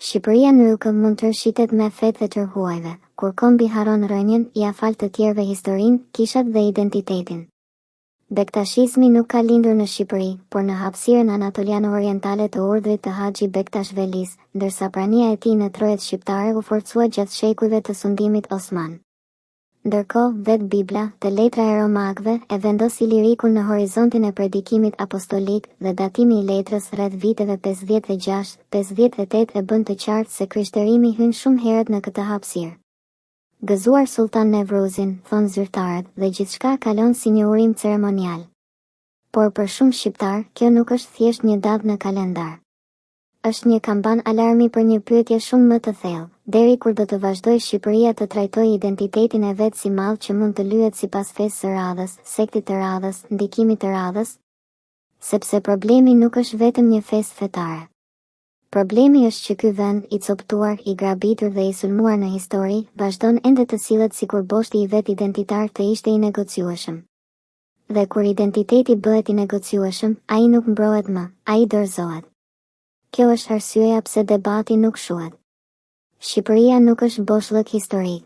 Shqipëria nuk mund të rrshitet me fetë dhe tërhuajve, kur kombi haron rënjen, ia fal të tjerëve historinë, kishat dhe identitetin. Bektashizmi nuk ka lindur në Shqipëri, por në hapësirën anatoliano-orientale të urdhrit të Haxhi Bektash Velis, ndërsa prania e tij në trojet shqiptare u forcua gjatë shekujve të sundimit osman. Ndërkohë, vetë Bibla, të letra e romakëve, e vendos Ilirikun në horizontin e predikimit apostolik dhe datimi i letrës rreth viteve 56-58 e bën të qartë se krishterimi hyn shumë herët në këtë hapësirë. Gëzuar Sultan Nevruzin, thon zyrtarët, dhe gjithçka kalon si një urim ceremonial. Por për shumë shqiptar, kjo nuk është thjesht një datë në kalendar. Është një kamban alarmi për një pyetje shumë më të thellë, deri kur do të vazhdojë Shqipëria të trajtojë identitetin e vet si mall që mund të lyhet sipas fesë së radhës, sektit të radhës, ndikimit të radhës? Sepse problemi nuk është vetëm një festë fetare. Problemi është që ky vend, i coptuar, i grabitur dhe i sulmuar në histori, vazhdon ende të sillet sikur boshti i vet identitar të ishte i negociueshëm. Dhe kur identiteti bëhet i negociueshëm, ai nuk mbrohet më, ai dorëzohet. Kjo është arsyeja pse debati nuk shuhet. Shqipëria nuk është boshllëk historik.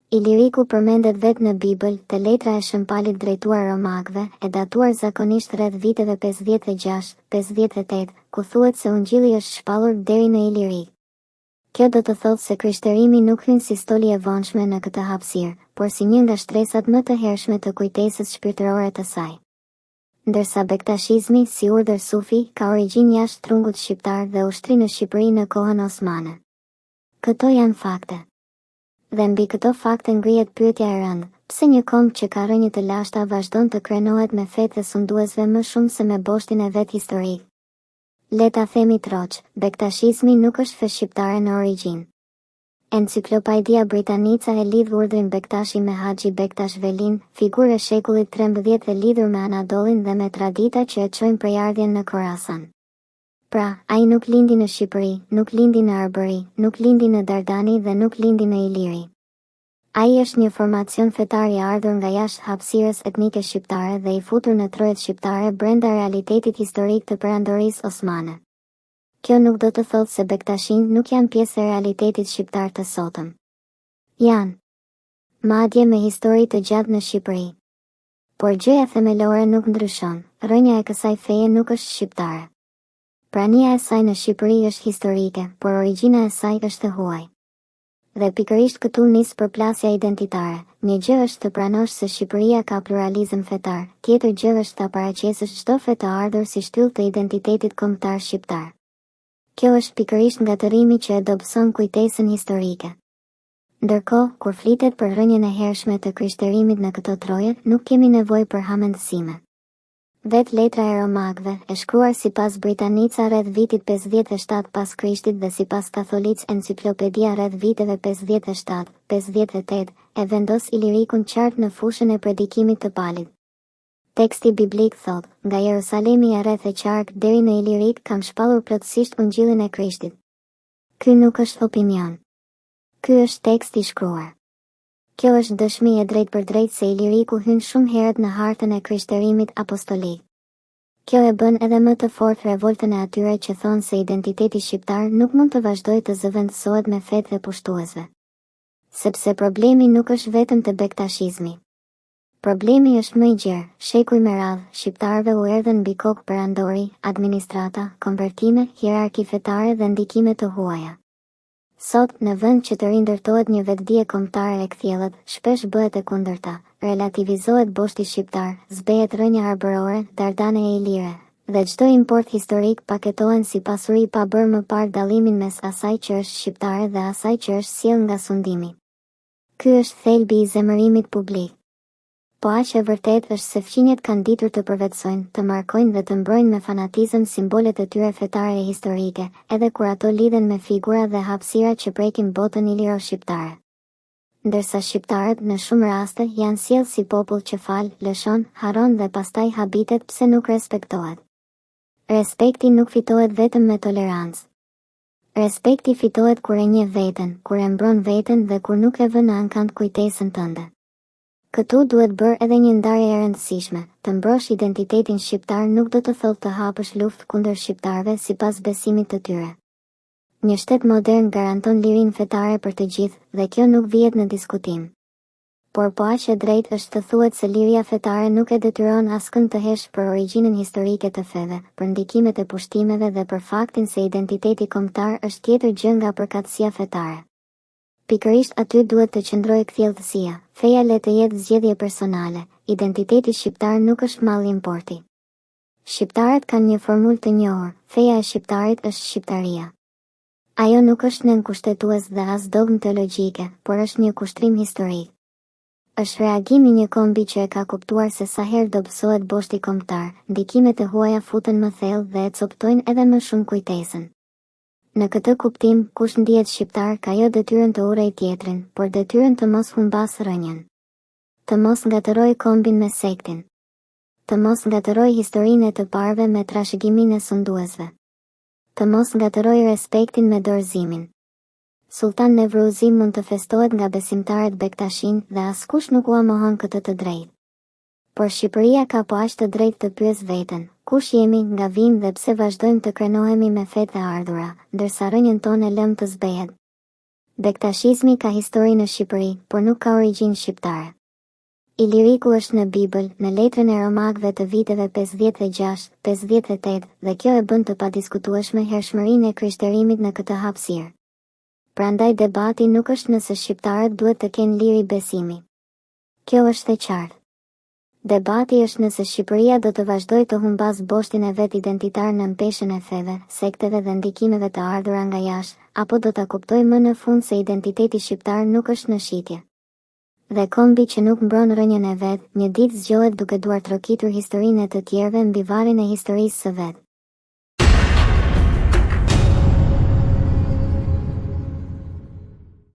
Iliriku përmendet vetë në Bibël, te letra e Shëmpalit drejtuar romakëve, e datuar zakonisht rreth viteve 56-58, ku thuhet se Ungjilli është shpallur deri në Ilirik. Kjo do të thotë se krishterimi nuk hyn si stoli e vonshme në këtë hapësirë, por si një nga shtresat më të hershme të kujtesës shpirtërore të saj. Ndërsa bektashizmi, si urdhër sufi, ka origjinë jashtë trungut shqiptar dhe ushtri në Shqipëri në kohën osmane. Këto janë fakte. Dhe mbi këto fakte ngrihet pyetja e rëndë, pse një kombë që ka rënje të lashta vazhdon të krenohet me fetë dhe sunduesve më shumë se me boshtin e vet historik? Le ta themi troç, bektashizmi nuk është fe shqiptare në origjinë. Enciklopedia Britanica e lidh urdhrin Bektashi me Haxhi Bektash Velin, figurë e shekullit 13 e lidhur me Anadolin dhe me tradita që e çojnë prejardhjen në Khorasan. Pra, ai nuk lindi në Shqipëri, nuk lindi në Arbëri, nuk lindi në Dardani dhe nuk lindi në Iliri. Ai është një formacion fetar i ardhur nga jashtë hapësirës etnike shqiptare dhe i futur në trojet shqiptare brenda realitetit historik të perandorisë osmane. Kjo nuk do të thotë se bektashin nuk janë pjesë e realitetit shqiptar të sotëm. Janë. Madje me histori të gjatë në Shqipëri. Por gjëja themelore nuk ndryshon, rënja e kësaj feje nuk është shqiptare. Prania e saj në Shqipëri është historike, por origjina e saj është e huaj. Dhe pikërisht këtu nis përplasja identitare. Një gjë është të pranosh se Shqipëria ka pluralizëm fetar, tjetër gjë është ta paraqesësh çdo fe të ardhur si shtyllë të identitetit kombëtar shqiptar. Kjo është pikërisht ngatërimi që e dobëson kujtesën historike. Ndërkohë, kur flitet për rënjen e hershme të krishterimit në këto troje, nuk kemi nevojë për hamendësime. Vetë letra e romakëve, e shkruar sipas Britanica rreth vitit 57 pas Krishtit dhe sipas Katholicë Enciklopedia rreth viteve 57-58, e vendos Ilirikun qartë në fushën e predikimit të Palit. Teksti biblik thot, nga Jerusalemi e rreth e qark deri në Ilirik kam shpallur plotësisht ungjillin e Krishtit. Ky nuk është opinion. Ky është tekst i shkruar. Kjo është dëshmi e drejtë për drejtë se Iliriku hyn shumë herët në hartën e krishterimit apostolik. Kjo e bën edhe më të fortë revoltën e atyre që thonë se identiteti shqiptar nuk mund të vazhdojë të zëvendësohet me fetë dhe pushtuesve. Sepse problemi nuk është vetëm te bektashizmi. Problemi është më i gjerë, shekuj me radhë, shqiptarëve u erdhën mbi kokë perandori, administrata, konvertime, hierarki fetare dhe ndikime të huaja. Sot, në vend që të rindërtohet një vetdije kombëtare e kthjellët, shpesh bëhet e kundërta, relativizohet boshti shqiptar, zbehet rënja arbërore, dardane e ilire, dhe çdo import historik paketohen si pasuri pa bërë më parë dallimin mes asaj që është shqiptare dhe asaj që është sjellë nga sundimi. Ky është thelbi i zemërimit publik. Po aq e vërtet është se fqinjet kanë ditur të përvetsojnë, të markojnë dhe të mbrojnë me fanatizëm simbolet e tyre fetare e historike, edhe kur ato lidhen me figura dhe hapësira që prekin botën iliro-shqiptare. Ndërsa shqiptarët në shumë raste janë sjellë si popull që fal, lëshon, haron dhe pastaj habitet pse nuk respektohet. Respekti nuk fitohet vetëm me tolerancë. Respekti fitohet kur e njeh veten, kur e mbron veten dhe kur nuk e vën në ankant kujtesën tënde. Këtu duhet bërë edhe një ndarje e rëndësishme, të mbrosh identitetin shqiptar nuk do të thotë të hapësh luftë kundër shqiptarëve sipas besimit të tyre. Një shtet modern garanton lirinë fetare për të gjithë dhe kjo nuk vihet në diskutim. Por po aq e drejtë është të thuhet se liria fetare nuk e detyron askënd të hesh për origjinën historike të feve, për ndikimet e pushtimeve dhe për faktin se identiteti kombëtar është tjetër gjë nga përkatësia fetare. Pikërisht aty duhet të qëndrojë kthjellësia, feja le të jetë zgjedhje personale, identiteti shqiptar nuk është mall importi. Shqiptarët kanë një formulë të njohur, feja e shqiptarit është shqiptaria. Ajo nuk është nën kushtetues dhe as dogmë teologjike, por është një kushtrim historik. Është reagimi një kombi që e ka kuptuar se sa herë dobësohet boshti kombëtar, ndikimet e huaja futen më thellë dhe e coptojnë edhe më shumë kujtesën. Në këtë kuptim, kush ndihet shqiptar ka jo detyrën të urrejë tjetrin, por detyrën të mos humbas rrënjën. Të mos ngatëroj kombin me sektin. Të mos ngatëroj historinë e të parëve me trashëgiminë e sunduesve. Të mos ngatëroj respektin me dorëzimin. Sultan Nevruzi mund të festohet nga besimtarët Bektashin dhe askush nuk ua mohon këtë të drejtë. Por Shqipëria ka po aq të drejtë të pyes veten, kush jemi, nga vim dhe pse vazhdojmë të krenohemi me fetë e ardhura, ndërsa rrënjën tonë e lëm të zbehet. Bektashizmi ka histori në Shqipëri, por nuk ka origjinë shqiptare. Iliriku është në Bibël, në letrën e romakëve të viteve 56-58 dhe kjo e bën të padiskutueshme hershmërinë e krishterimit në këtë hapësirë. Prandaj debati nuk është nëse shqiptarët duhet të kenë liri besimi. Kjo është e qartë. Debati është nëse Shqipëria do të vazhdojë të humbas boshtin e vet identitar në mpeshën e feve, sekteve dhe ndikimeve të ardhura nga jashtë, apo do ta kuptojë më në fund se identiteti shqiptar nuk është në shitje. Dhe kombi që nuk mbron rrënjën e vet, një ditë zgjohet duke duar trokitur historinë e të tjerëve mbi varrin e historisë së vet.